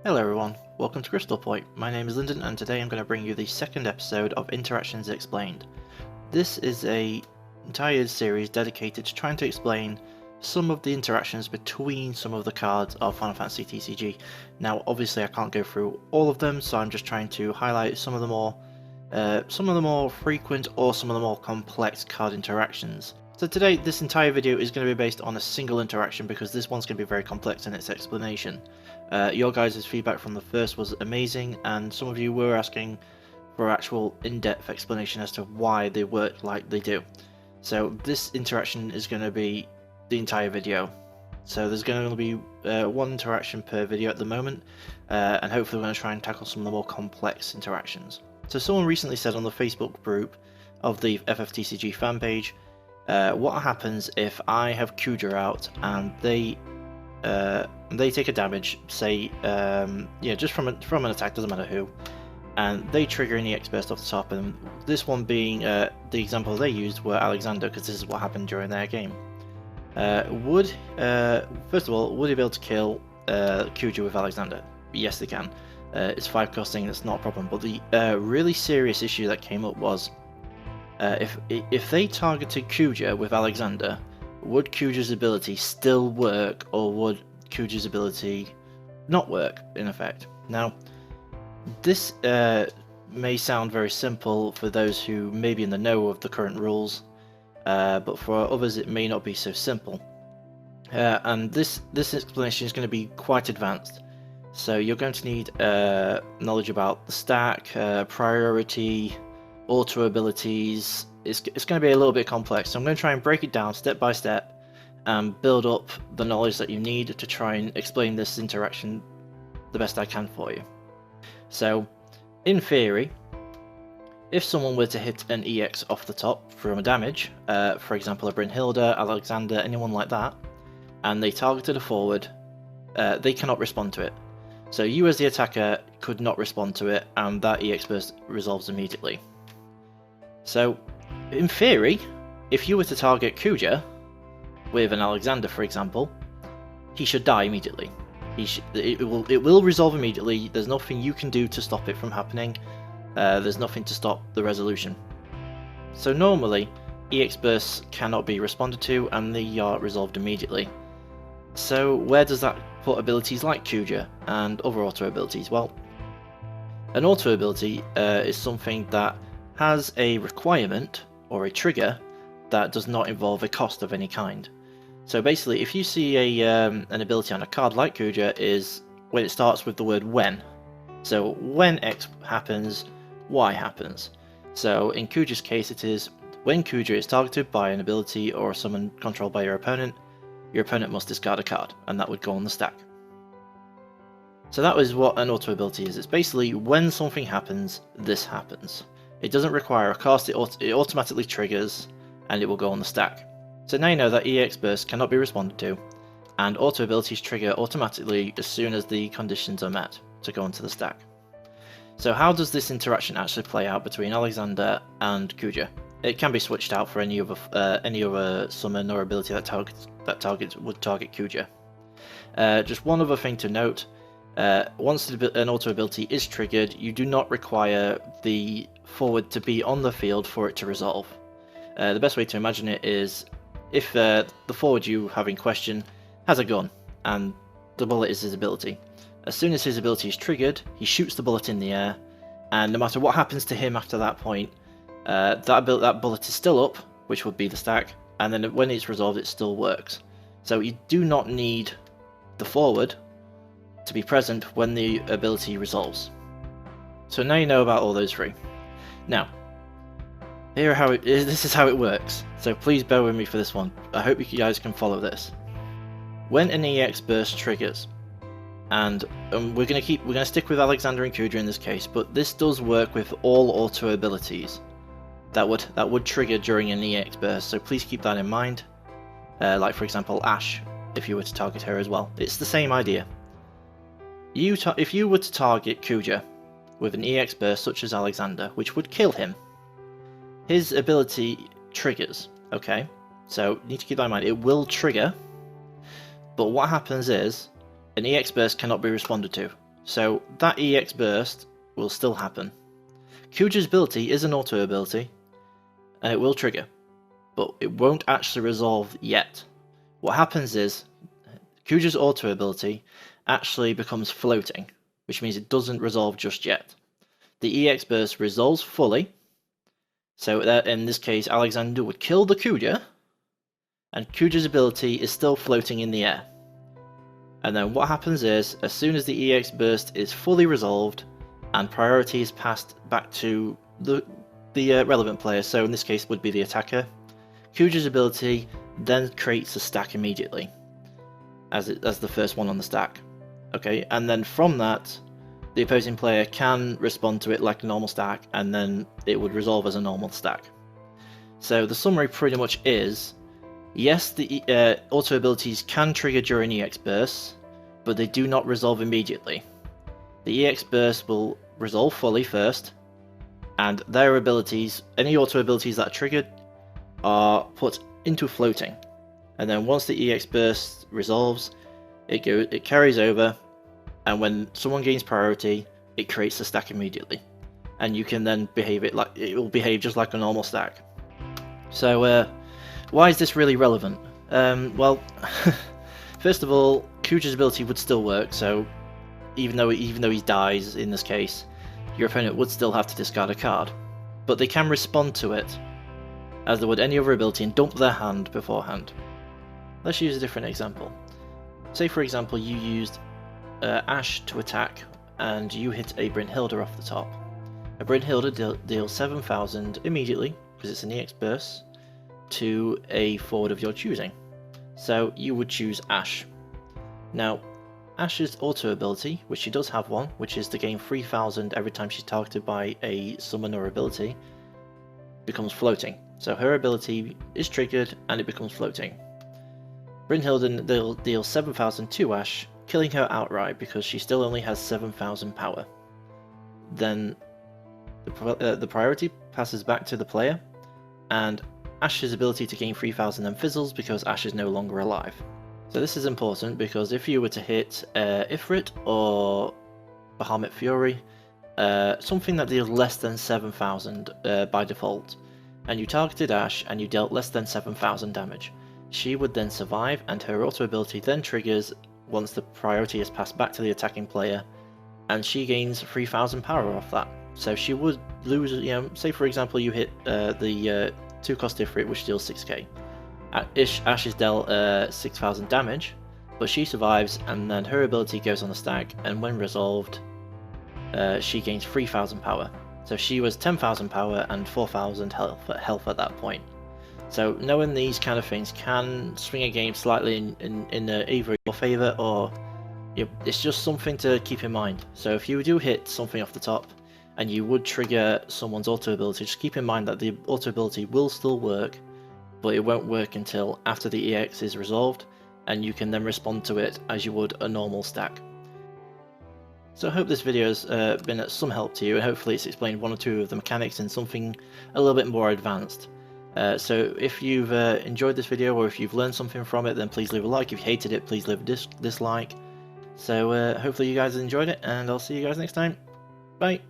Hello everyone, welcome to Crystal Point. My name is Lyndon and today I'm going to bring you the second episode of Interactions Explained. This is an entire series dedicated to trying to explain some of the interactions between some of the cards of Final Fantasy TCG. Now obviously I can't go through all of them, so I'm just trying to highlight some of the more frequent or some of the more complex card interactions. So today this entire video is going to be based on a single interaction because this one's going to be very complex in its explanation. Your guys' feedback from the first was amazing, and some of you were asking for actual in-depth explanation as to why they work like they do. So this interaction is going to be the entire video. So there's going to be one interaction per video at the moment, and hopefully we're going to try and tackle some of the more complex interactions. So someone recently said on the Facebook group of the FFTCG fan page, what happens if I have Kuja out and they take a damage, say, just from an attack, doesn't matter who, and they trigger an EX burst off the top, and this one being the example they used were Alexander, because this is what happened during their game. First of all, would they be able to kill Kuja with Alexander? Yes, they can. It's 5 costing, that's not a problem, but the really serious issue that came up was if they targeted Kuja with Alexander, would Kuja's ability still work, or would Kuja's ability not work, in effect? Now, this may sound very simple for those who may be in the know of the current rules, but for others it may not be so simple. And this explanation is going to be quite advanced. So you're going to need knowledge about the stack, priority, auto abilities. It's going to be a little bit complex, so I'm going to try and break it down step by step and build up the knowledge that you need to try and explain this interaction the best I can for you. So, in theory, if someone were to hit an EX off the top from a damage, for example a Brynhilda, Alexander, anyone like that, and they targeted a forward, they cannot respond to it. So you as the attacker could not respond to it, and that EX burst resolves immediately. So, in theory, if you were to target Kuja with an Alexander, for example, he should die immediately. It will resolve immediately. There's nothing you can do to stop it from happening. There's nothing to stop the resolution. So normally, EX bursts cannot be responded to, and they are resolved immediately. So where does that put abilities like Kuja and other auto abilities? Well, an auto ability is something that has a requirement or a trigger that does not involve a cost of any kind. So basically, if you see an ability on a card like Kuja, is when it starts with the word when. So when X happens, Y happens. So in Kuja's case, it is when Kuja is targeted by an ability or a summon controlled by your opponent must discard a card, and that would go on the stack. So that is what an auto ability is. It's basically when something happens, this happens. It doesn't require a cost, it automatically triggers, and it will go on the stack. So now you know that EX burst cannot be responded to, and auto abilities trigger automatically as soon as the conditions are met to go onto the stack. So how does this interaction actually play out between Alexander and Kuja? It can be switched out for any other summon or ability that would target Kuja. Just one other thing to note. Once an auto ability is triggered, you do not require the forward to be on the field for it to resolve. The best way to imagine it is if the forward you have in question has a gun and the bullet is his ability. As soon as his ability is triggered, he shoots the bullet in the air, and no matter what happens to him after that point, that bullet is still up, which would be the stack, and then when it's resolved it still works. So you do not need the forward to be present when the ability resolves. So now you know about all those three. Now, this is how it works, so please bear with me for this one. I hope you guys can follow this. When an EX burst triggers, and we're going to stick with Alexander and Kuja in this case, but this does work with all auto abilities that would trigger during an EX burst, so please keep that in mind. Like for example Ashe, if you were to target her as well. It's the same idea. If you were to target Kuja with an EX burst such as Alexander, which would kill him, his ability triggers, okay? So you need to keep that in mind. It will trigger, but what happens is an EX burst cannot be responded to. So that EX burst will still happen. Kuja's ability is an auto ability, and it will trigger, but it won't actually resolve yet. What happens is, Kuja's auto ability actually becomes floating, which means it doesn't resolve just yet. The EX burst resolves fully, so that in this case Alexander would kill the Kuja, and Kuja's ability is still floating in the air. And then what happens is, as soon as the EX burst is fully resolved, and priority is passed back to the relevant player, so in this case would be the attacker, Kuja's ability then creates a stack immediately, as the first one on the stack. Okay, and then from that, the opposing player can respond to it like a normal stack, and then it would resolve as a normal stack. So the summary pretty much is, yes, the auto abilities can trigger during EX bursts, but they do not resolve immediately. The EX burst will resolve fully first, and their abilities, any auto abilities that are triggered, are put into floating. And then once the EX burst resolves, it carries over, and when someone gains priority, it creates a stack immediately. And you can then behave it will behave just like a normal stack. So why is this really relevant? Well, first of all, Kuja's ability would still work, so even though he dies in this case, your opponent would still have to discard a card. But they can respond to it, as they would any other ability, and dump their hand beforehand. Let's use a different example. Say for example you used Ash to attack, and you hit a Brynhilda off the top. A Brynhilda deals 7,000 immediately, because it's an EX burst, to a forward of your choosing. So you would choose Ash. Now, Ash's auto ability, which she does have one, which is to gain 3,000 every time she's targeted by a summon or ability, becomes floating. So her ability is triggered and it becomes floating. Brynhilda deals 7,000 to Ash, killing her outright because she still only has 7,000 power. Then the priority passes back to the player, and Ash's ability to gain 3,000 then fizzles because Ash is no longer alive. So this is important because if you were to hit Ifrit or Bahamut Fury, something that deals less than 7,000 by default, and you targeted Ash and you dealt less than 7,000 damage, she would then survive, and her auto ability then triggers once the priority is passed back to the attacking player, and she gains 3,000 power off that. So she would lose, say for example you hit the 2-cost Ifrit, which deals 6k. Ash is dealt 6,000 damage, but she survives, and then her ability goes on the stack, and when resolved, she gains 3,000 power. So she was 10,000 power and 4,000 health at that point. So knowing these kind of things can swing a game slightly in either your favour, or it's just something to keep in mind. So if you do hit something off the top, and you would trigger someone's auto ability, just keep in mind that the auto ability will still work, but it won't work until after the EX is resolved, and you can then respond to it as you would a normal stack. So I hope this video has been at some help to you, and hopefully it's explained one or two of the mechanics and something a little bit more advanced. So if you've enjoyed this video, or if you've learned something from it, then please leave a like. If you hated it, please leave a dislike. So hopefully you guys enjoyed it, and I'll see you guys next time. Bye!